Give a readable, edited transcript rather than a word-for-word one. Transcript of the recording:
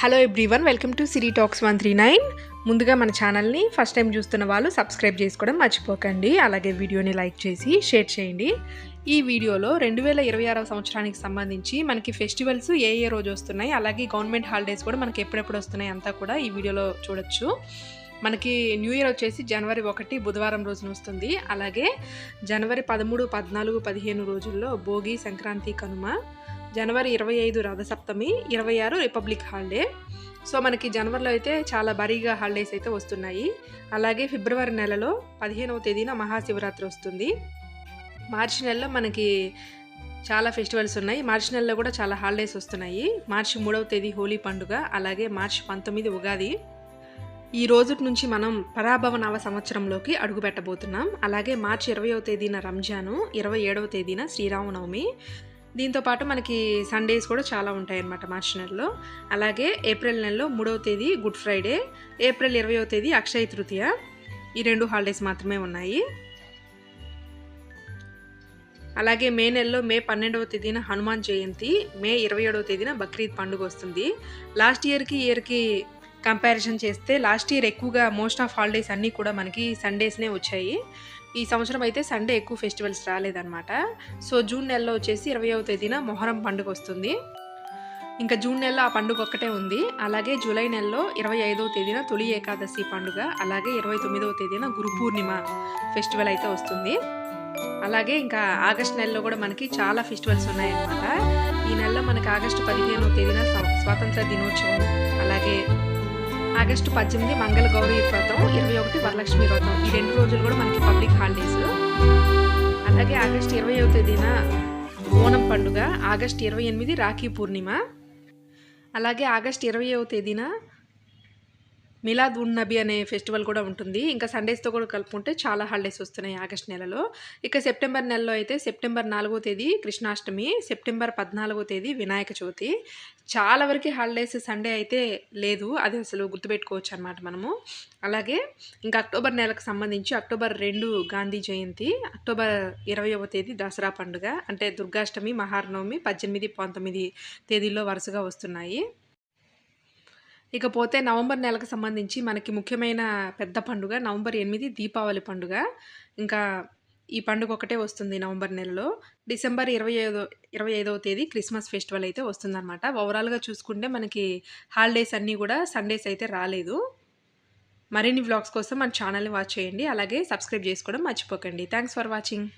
Hello everyone, welcome to Siri talks 139. ముందుగా మన ఛానల్ని ఫస్ట్ టైం చూస్తున్న వాళ్ళు సబ్స్క్రైబ్ చేసుకోవడం మర్చిపోకండి. అలాగే వీడియోని లైక్ చేసి షేర్ చేయండి. ఈ వీడియోలో 2026 సంవత్సరానికి సంబంధించి మనకి ఫెస్టివల్స్ ఏ రోజు వస్తున్నాయి, అలాగే గవర్నమెంట్ హాలిడేస్ కూడా మనకి ఎప్పుడెప్పుడు వస్తున్నాయి అంతా కూడా ఈ వీడియోలో చూడొచ్చు. మనకి న్యూ ఇయర్ వచ్చేసి జనవరి 1 బుధవారం రోజున వస్తుంది. అలాగే జనవరి 13, 14, 15 రోజుల్లో భోగి, సంక్రాంతి, కనుమ, జనవరి 25 రథసప్తమి, 26 రిపబ్లిక్ హాలిడే. సో మనకి జనవరిలో అయితే చాలా భారీగా హాలిడేస్ అయితే వస్తున్నాయి. అలాగే ఫిబ్రవరి నెలలో 15వ తేదీన మహాశివరాత్రి వస్తుంది. మార్చి నెలలో మనకి చాలా ఫెస్టివల్స్ ఉన్నాయి. మార్చి నెలలో కూడా చాలా హాలిడేస్ వస్తున్నాయి. మార్చి 3వ తేదీ హోలీ పండుగ, అలాగే మార్చి 19 ఉగాది. ఈ రోజు నుంచి మనం పరాభవ నవ సంవత్సరంలోకి అడుగు పెట్టబోతున్నాం. అలాగే మార్చి 20వ తేదీన రంజాను, 27వ తేదీన శ్రీరామనవమి. దీంతోపాటు మనకి సండేస్ కూడా చాలా ఉంటాయన్నమాట మార్చి నెలలో. అలాగే ఏప్రిల్ నెలలో 3వ తేదీ గుడ్ ఫ్రైడే, ఏప్రిల్ 20వ తేదీ అక్షయ తృతీయ. ఈ 2 హాలిడేస్ మాత్రమే ఉన్నాయి. అలాగే మే నెలలో మే 12వ తేదీన హనుమాన్ జయంతి, మే 27వ తేదీన బక్రీద్ పండుగ వస్తుంది. లాస్ట్ ఇయర్కి కంపారిజన్ చేస్తే లాస్ట్ ఇయర్ ఎక్కువగా మోస్ట్ ఆఫ్ హాలిడేస్ అన్నీ కూడా మనకి సండేస్నే వచ్చాయి. ఈ సంవత్సరం అయితే సండే ఎక్కువ ఫెస్టివల్స్ రాలేదన్నమాట. సో జూన్ నెలలో వచ్చేసి 20వ తేదీన మొహరం పండుగ వస్తుంది. ఇంకా జూన్ నెలలో ఆ పండుగ ఒక్కటే ఉంది. అలాగే జూలై నెలలో 25వ తేదీన తొలి ఏకాదశి పండుగ, అలాగే 29వ తేదీన గురు పూర్ణిమ ఫెస్టివల్ అయితే వస్తుంది. అలాగే ఇంకా ఆగస్ట్ నెలలో కూడా మనకి చాలా ఫెస్టివల్స్ ఉన్నాయన్నమాట. ఈ నెలలో మనకి ఆగస్టు 15వ తేదీన స్వాతంత్ర దినోత్సవం, అలాగే ఆగస్టు 18 మంగళ గౌరీ వ్రతం, 21 వరలక్ష్మి వ్రతం. ఈ 2 రోజులు కూడా మనకి పబ్లిక్ హాలిడేస్. అలాగే ఆగస్టు 20వ తేదీన ఓణం పండుగ, ఆగస్టు 28 రాఖీ పూర్ణిమ. అలాగే ఆగస్టు 20వ తేదీన మిలాద్ ఉన్ నబీ అనే ఫెస్టివల్ కూడా ఉంటుంది. ఇంకా సండేస్తో కూడా కలుపుకుంటే చాలా హాలిడేస్ వస్తున్నాయి ఆగస్ట్ నెలలో. ఇక సెప్టెంబర్ నెలలో అయితే సెప్టెంబర్ 4వ తేదీ కృష్ణాష్టమి, సెప్టెంబర్ 14వ తేదీ వినాయక చవితి. చాలా వరకు హాలిడేస్ సండే అయితే లేదు, అది అసలు గుర్తుపెట్టుకోవచ్చు అనమాట మనము. అలాగే ఇంకా అక్టోబర్ నెలకు సంబంధించి అక్టోబర్ 2 గాంధీ జయంతి, అక్టోబర్ 20వ తేదీ దసరా పండుగ, అంటే దుర్గాష్టమి, మహానవమి 18, 19 తేదీల్లో వరుసగా వస్తున్నాయి. ఇకపోతే నవంబర్ నెలకు సంబంధించి మనకి ముఖ్యమైన పెద్ద పండుగ నవంబర్ 8 దీపావళి పండుగ. ఇంకా ఈ పండుగ ఒకటే వస్తుంది నవంబర్ నెలలో. డిసెంబర్ 25వ తేదీ క్రిస్మస్ ఫెస్టివల్ అయితే వస్తుందన్నమాట. ఓవరాల్గా చూసుకుంటే మనకి హాలిడేస్ అన్నీ కూడా సండేస్ అయితే రాలేదు. మరిన్ని వ్లాగ్స్ కోసం మన ఛానల్ని వాచ్ చేయండి. అలాగే సబ్స్క్రైబ్ చేసుకోవడం మర్చిపోకండి. Thanks for watching.